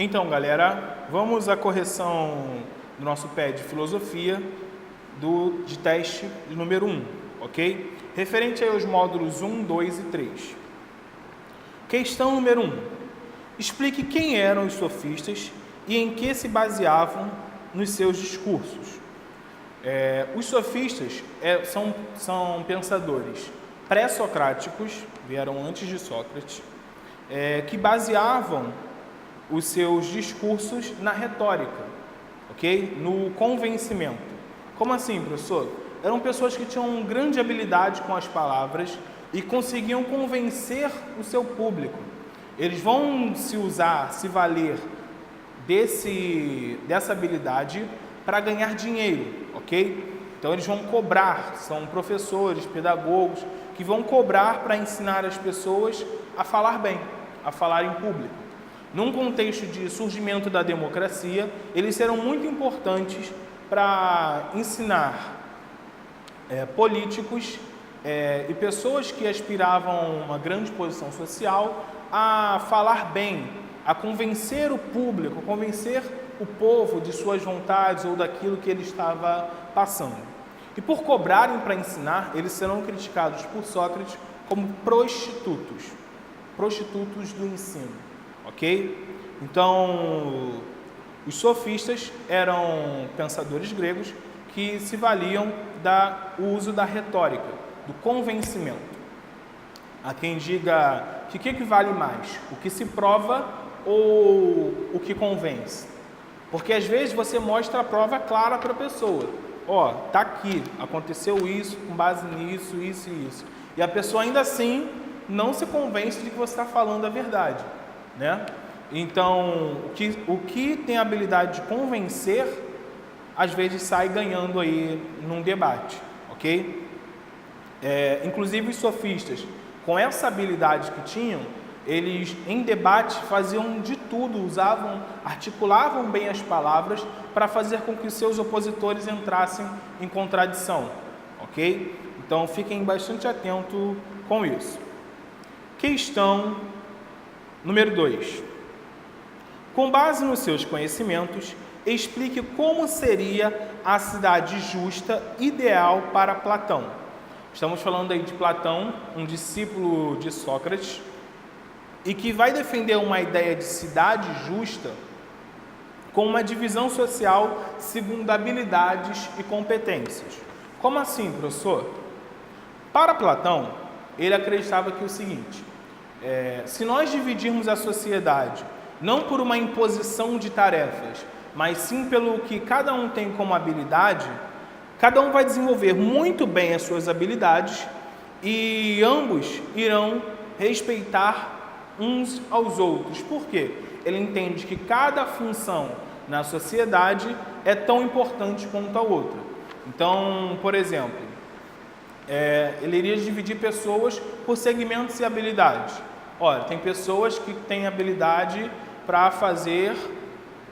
Então, galera, vamos à correção do nosso pé de filosofia de teste número 1, ok? Referente aí aos módulos 1, 2 e 3. Questão número 1. Explique quem eram os sofistas e em que se baseavam nos seus discursos. Os sofistas são pensadores pré-socráticos, vieram antes de Sócrates, que baseavam os seus discursos na retórica, ok? No convencimento. Como assim, professor? Eram pessoas que tinham grande habilidade com as palavras e conseguiam convencer o seu público. Eles vão se valer dessa habilidade para ganhar dinheiro, ok? Então eles vão cobrar, são professores, pedagogos, que vão cobrar para ensinar as pessoas a falar bem, a falar em público. Num contexto de surgimento da democracia, eles serão muito importantes para ensinar políticos e pessoas que aspiravam a uma grande posição social a falar bem, a convencer o público, a convencer o povo de suas vontades ou daquilo que ele estava passando. E por cobrarem para ensinar, eles serão criticados por Sócrates como prostitutos do ensino. Ok? Então, os sofistas eram pensadores gregos que se valiam do uso da retórica, do convencimento. Há quem diga que o que vale mais, o que se prova ou o que convence? Porque às vezes você mostra a prova clara para a pessoa. Ó, tá aqui, aconteceu isso, com base nisso, isso e isso. E a pessoa ainda assim não se convence de que você está falando a verdade, né? Então, o que tem a habilidade de convencer, às vezes sai ganhando aí num debate, ok? Inclusive os sofistas, com essa habilidade que tinham, eles em debate faziam de tudo, articulavam bem as palavras para fazer com que os seus opositores entrassem em contradição, ok? Então, fiquem bastante atentos com isso. Questão número 2. Com base nos seus conhecimentos, explique como seria a cidade justa ideal para Platão. Estamos falando aí de Platão, um discípulo de Sócrates, e que vai defender uma ideia de cidade justa com uma divisão social segundo habilidades e competências. Como assim, professor? Para Platão, ele acreditava que o seguinte, se nós dividirmos a sociedade não por uma imposição de tarefas, mas sim pelo que cada um tem como habilidade, cada um vai desenvolver muito bem as suas habilidades e ambos irão respeitar uns aos outros. Por quê? Ele entende que cada função na sociedade é tão importante quanto a outra. Então, por exemplo, ele iria dividir pessoas por segmentos e habilidades. Olha, tem pessoas que têm habilidade para fazer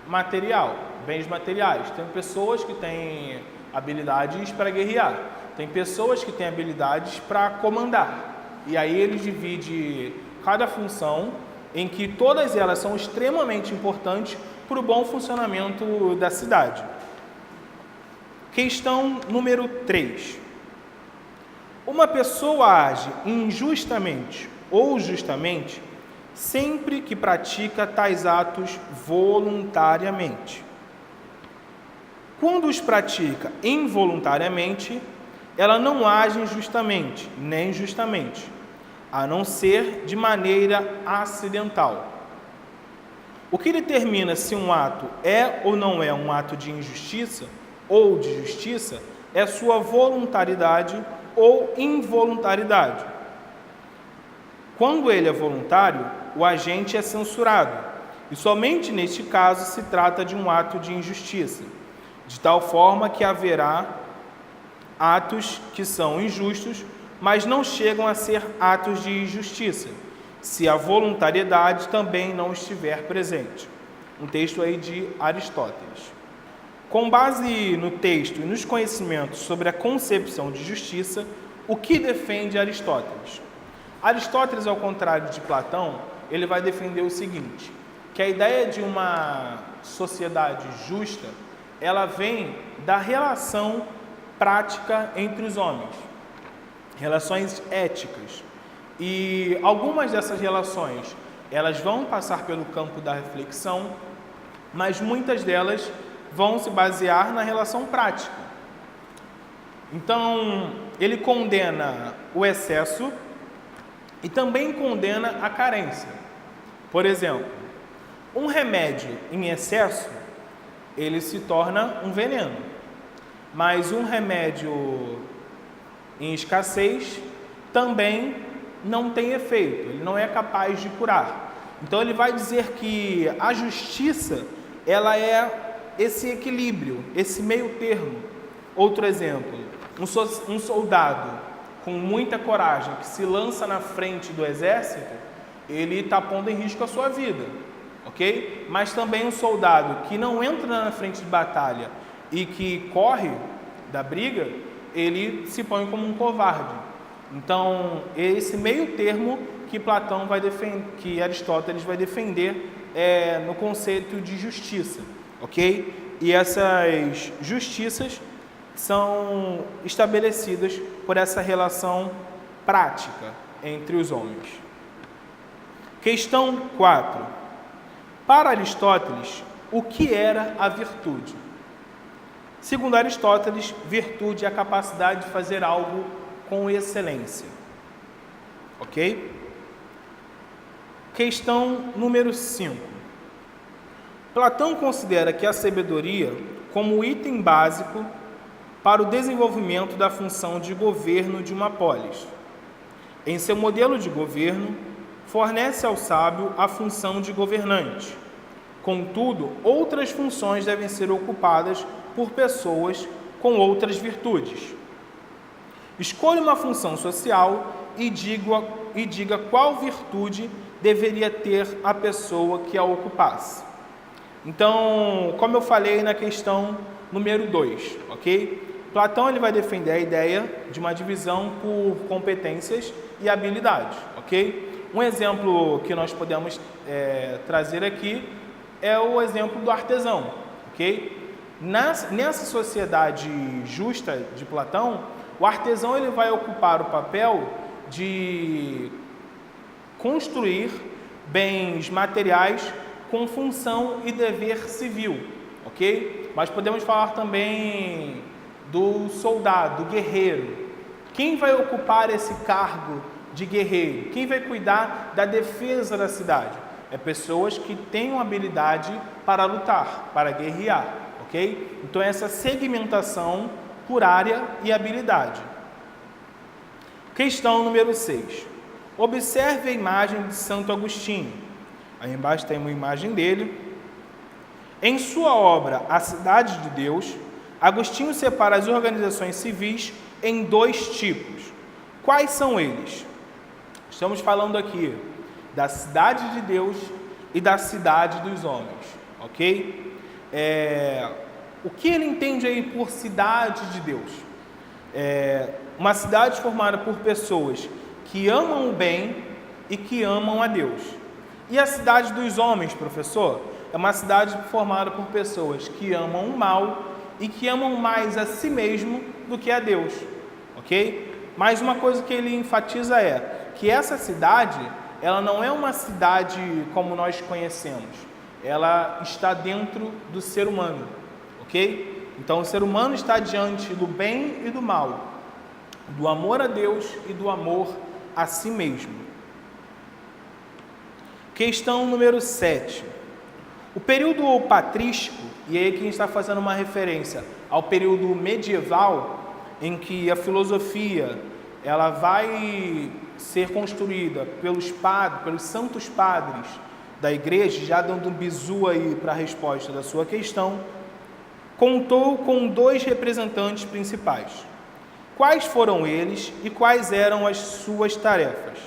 material, bens materiais. Tem pessoas que têm habilidades para guerrear. Tem pessoas que têm habilidades para comandar. E aí ele divide cada função em que todas elas são extremamente importantes para o bom funcionamento da cidade. Questão número 3. Uma pessoa age injustamente ou justamente sempre que pratica tais atos voluntariamente. Quando os pratica involuntariamente, ela não age injustamente, nem justamente, a não ser de maneira acidental. O que determina se um ato é ou não é um ato de injustiça ou de justiça é sua voluntariedade ou involuntariedade. Quando ele é voluntário, o agente é censurado, e somente neste caso se trata de um ato de injustiça, de tal forma que haverá atos que são injustos, mas não chegam a ser atos de injustiça, se a voluntariedade também não estiver presente. Um texto aí de Aristóteles. Com base no texto e nos conhecimentos sobre a concepção de justiça, o que defende Aristóteles? Aristóteles, ao contrário de Platão, ele vai defender o seguinte, que a ideia de uma sociedade justa, ela vem da relação prática entre os homens, relações éticas. E algumas dessas relações, elas vão passar pelo campo da reflexão, mas muitas delas vão se basear na relação prática. Então, ele condena o excesso e também condena a carência. Por exemplo, um remédio em excesso, ele se torna um veneno. Mas um remédio em escassez também não tem efeito, ele não é capaz de curar. Então ele vai dizer que a justiça, ela é esse equilíbrio, esse meio termo. Outro exemplo, um soldado com muita coragem que se lança na frente do exército, ele está pondo em risco a sua vida, ok? Mas também um soldado que não entra na frente de batalha e que corre da briga, ele se põe como um covarde. Então, esse meio termo que Platão vai defender, que Aristóteles vai defender no conceito de justiça, ok? E essas justiças são estabelecidas por essa relação prática entre os homens. Questão 4. Para Aristóteles, o que era a virtude? Segundo Aristóteles, virtude é a capacidade de fazer algo com excelência. Ok? Questão número 5. Platão considera que a sabedoria como item básico para o desenvolvimento da função de governo de uma polis. Em seu modelo de governo, fornece ao sábio a função de governante. Contudo, outras funções devem ser ocupadas por pessoas com outras virtudes. Escolha uma função social e diga qual virtude deveria ter a pessoa que a ocupasse. Então, como eu falei na questão número 2, ok? Platão ele vai defender a ideia de uma divisão por competências e habilidades, ok? Um exemplo que nós podemos trazer aqui é o exemplo do artesão, ok? Nessa sociedade justa de Platão, o artesão ele vai ocupar o papel de construir bens materiais com função e dever civil, ok? Mas podemos falar também do soldado, do guerreiro. Quem vai ocupar esse cargo de guerreiro? Quem vai cuidar da defesa da cidade? É pessoas que tenham habilidade para lutar, para guerrear, ok? Então essa segmentação por área e habilidade. Questão número 6. Observe a imagem de Santo Agostinho. Aí embaixo tem uma imagem dele. Em sua obra A Cidade de Deus, Agostinho separa as organizações civis em 2 tipos. Quais são eles? Estamos falando aqui da cidade de Deus e da cidade dos homens, ok? O que ele entende aí por cidade de Deus? Uma cidade formada por pessoas que amam o bem e que amam a Deus. E a cidade dos homens, professor? É uma cidade formada por pessoas que amam o mal e que amam mais a si mesmo do que a Deus, ok? Mas uma coisa que ele enfatiza é que essa cidade, ela não é uma cidade como nós conhecemos, ela está dentro do ser humano, ok? Então o ser humano está diante do bem e do mal, do amor a Deus e do amor a si mesmo. Questão número 7. O período patrístico, e aí que a gente está fazendo uma referência ao período medieval, em que a filosofia ela vai ser construída pelos santos padres da igreja, já dando um bizu aí para a resposta da sua questão, contou com 2 representantes principais. Quais foram eles e quais eram as suas tarefas?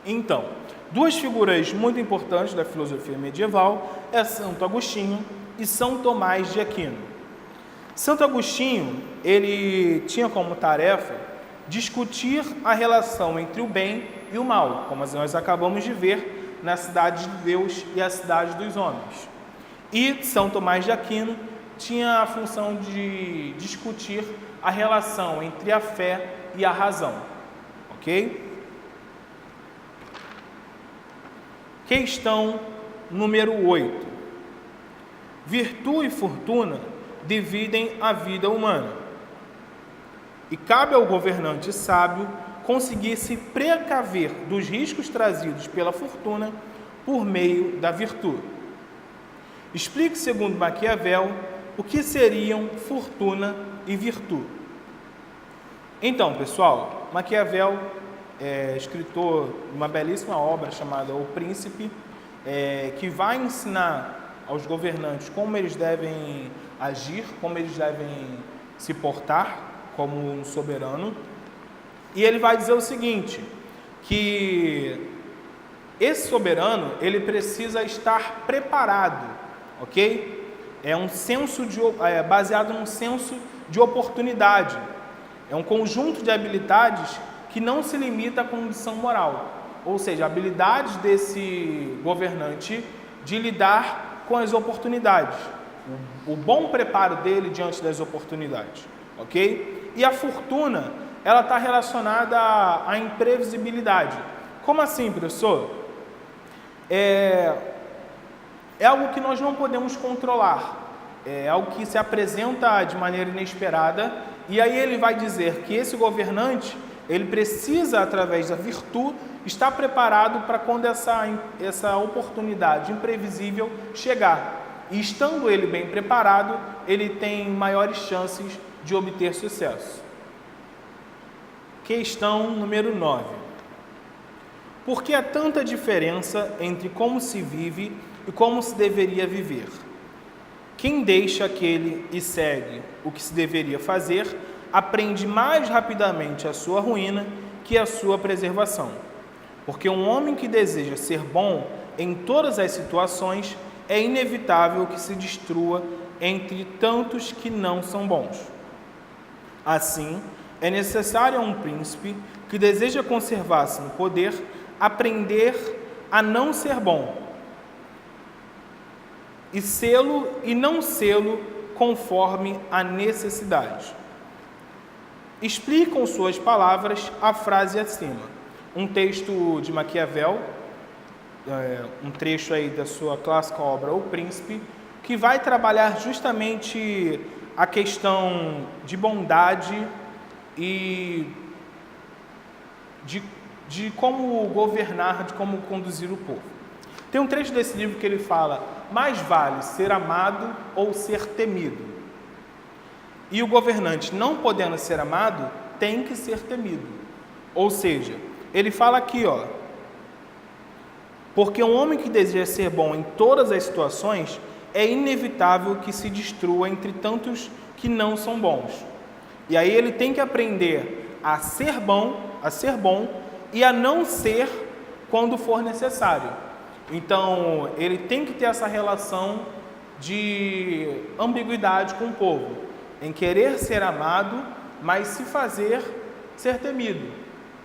Então, 2 figuras muito importantes da filosofia medieval é Santo Agostinho e São Tomás de Aquino. Santo Agostinho, ele tinha como tarefa discutir a relação entre o bem e o mal, como nós acabamos de ver na cidade de Deus e a cidade dos homens. E São Tomás de Aquino tinha a função de discutir a relação entre a fé e a razão. Ok? Questão número 8. Virtude e fortuna dividem a vida humana. E cabe ao governante sábio conseguir se precaver dos riscos trazidos pela fortuna por meio da virtude. Explique, segundo Maquiavel, o que seriam fortuna e virtude. Então, pessoal, Maquiavel é escritor de uma belíssima obra chamada O Príncipe, que vai ensinar aos governantes como eles devem agir, como eles devem se portar como um soberano. E ele vai dizer o seguinte, que esse soberano, ele precisa estar preparado, ok? É um senso baseado num senso de oportunidade. É um conjunto de habilidades que não se limita à condição moral. Ou seja, habilidades desse governante de lidar com as oportunidades. O bom preparo dele diante das oportunidades, ok? E a fortuna, ela está relacionada à imprevisibilidade. Como assim, professor? É algo que nós não podemos controlar. É algo que se apresenta de maneira inesperada. E aí ele vai dizer que esse governante, ele precisa, através da virtude, estar preparado para quando essa oportunidade imprevisível chegar. E estando ele bem preparado, ele tem maiores chances de obter sucesso. Questão número 9. Por que há tanta diferença entre como se vive e como se deveria viver? Quem deixa aquele e segue o que se deveria fazer, aprende mais rapidamente a sua ruína que a sua preservação. Porque um homem que deseja ser bom em todas as situações, é inevitável que se destrua entre tantos que não são bons. Assim, é necessário a um príncipe que deseja conservar-se no poder, aprender a não ser bom e não sê-lo conforme a necessidade. Explique com suas palavras a frase acima. Um texto de Maquiavel, um trecho aí da sua clássica obra O Príncipe, que vai trabalhar justamente a questão de bondade e de como governar, de como conduzir o povo. Tem um trecho desse livro que ele fala: mais vale ser amado ou ser temido. E o governante, não podendo ser amado, tem que ser temido. Ou seja, ele fala aqui, porque um homem que deseja ser bom em todas as situações, é inevitável que se destrua entre tantos que não são bons. E aí ele tem que aprender a ser bom e a não ser quando for necessário. Então, ele tem que ter essa relação de ambiguidade com o povo, em querer ser amado, mas se fazer ser temido.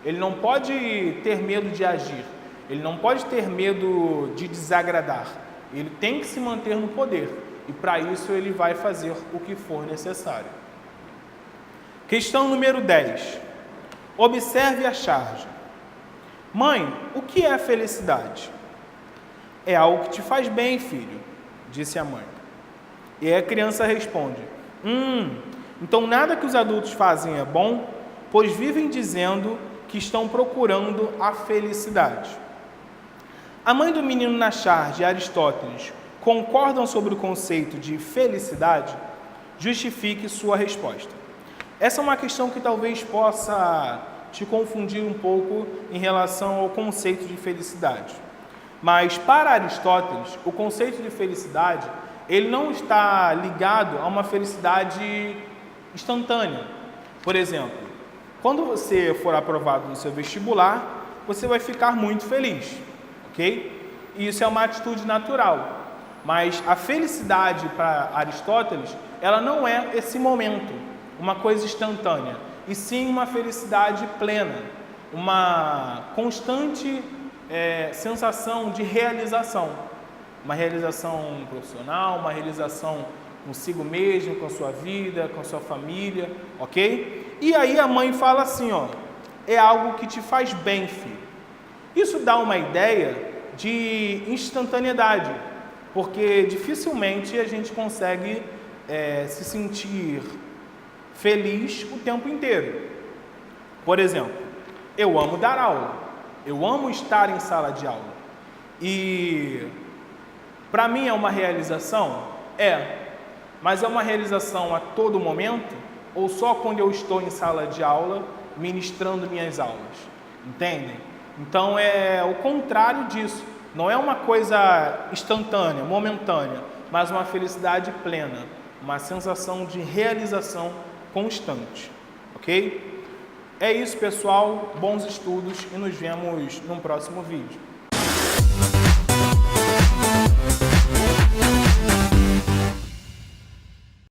Ele não pode ter medo de agir, ele não pode ter medo de desagradar, ele tem que se manter no poder, e para isso ele vai fazer o que for necessário. Questão número 10. Observe a charge. Mãe, o que é a felicidade? É algo que te faz bem, filho, disse a mãe. E a criança responde: então nada que os adultos fazem é bom, pois vivem dizendo que estão procurando a felicidade. A mãe do menino na charge e Aristóteles concordam sobre o conceito de felicidade? Justifique sua resposta. Essa é uma questão que talvez possa te confundir um pouco em relação ao conceito de felicidade. Mas para Aristóteles, o conceito de felicidade, ele não está ligado a uma felicidade instantânea. Por exemplo, quando você for aprovado no seu vestibular, você vai ficar muito feliz, ok? E isso é uma atitude natural. Mas a felicidade para Aristóteles, ela não é esse momento, uma coisa instantânea, e sim uma felicidade plena, uma constante sensação de realização. Uma realização profissional, uma realização consigo mesmo, com a sua vida, com a sua família, ok? E aí a mãe fala assim, ó, é algo que te faz bem, filho. Isso dá uma ideia de instantaneidade, porque dificilmente a gente consegue se sentir feliz o tempo inteiro. Por exemplo, eu amo dar aula, eu amo estar em sala de aula. E para mim é uma realização? Mas é uma realização a todo momento ou só quando eu estou em sala de aula ministrando minhas aulas? Entendem? Então é o contrário disso. Não é uma coisa instantânea, momentânea, mas uma felicidade plena, uma sensação de realização constante. Ok? É isso, pessoal. Bons estudos e nos vemos no próximo vídeo.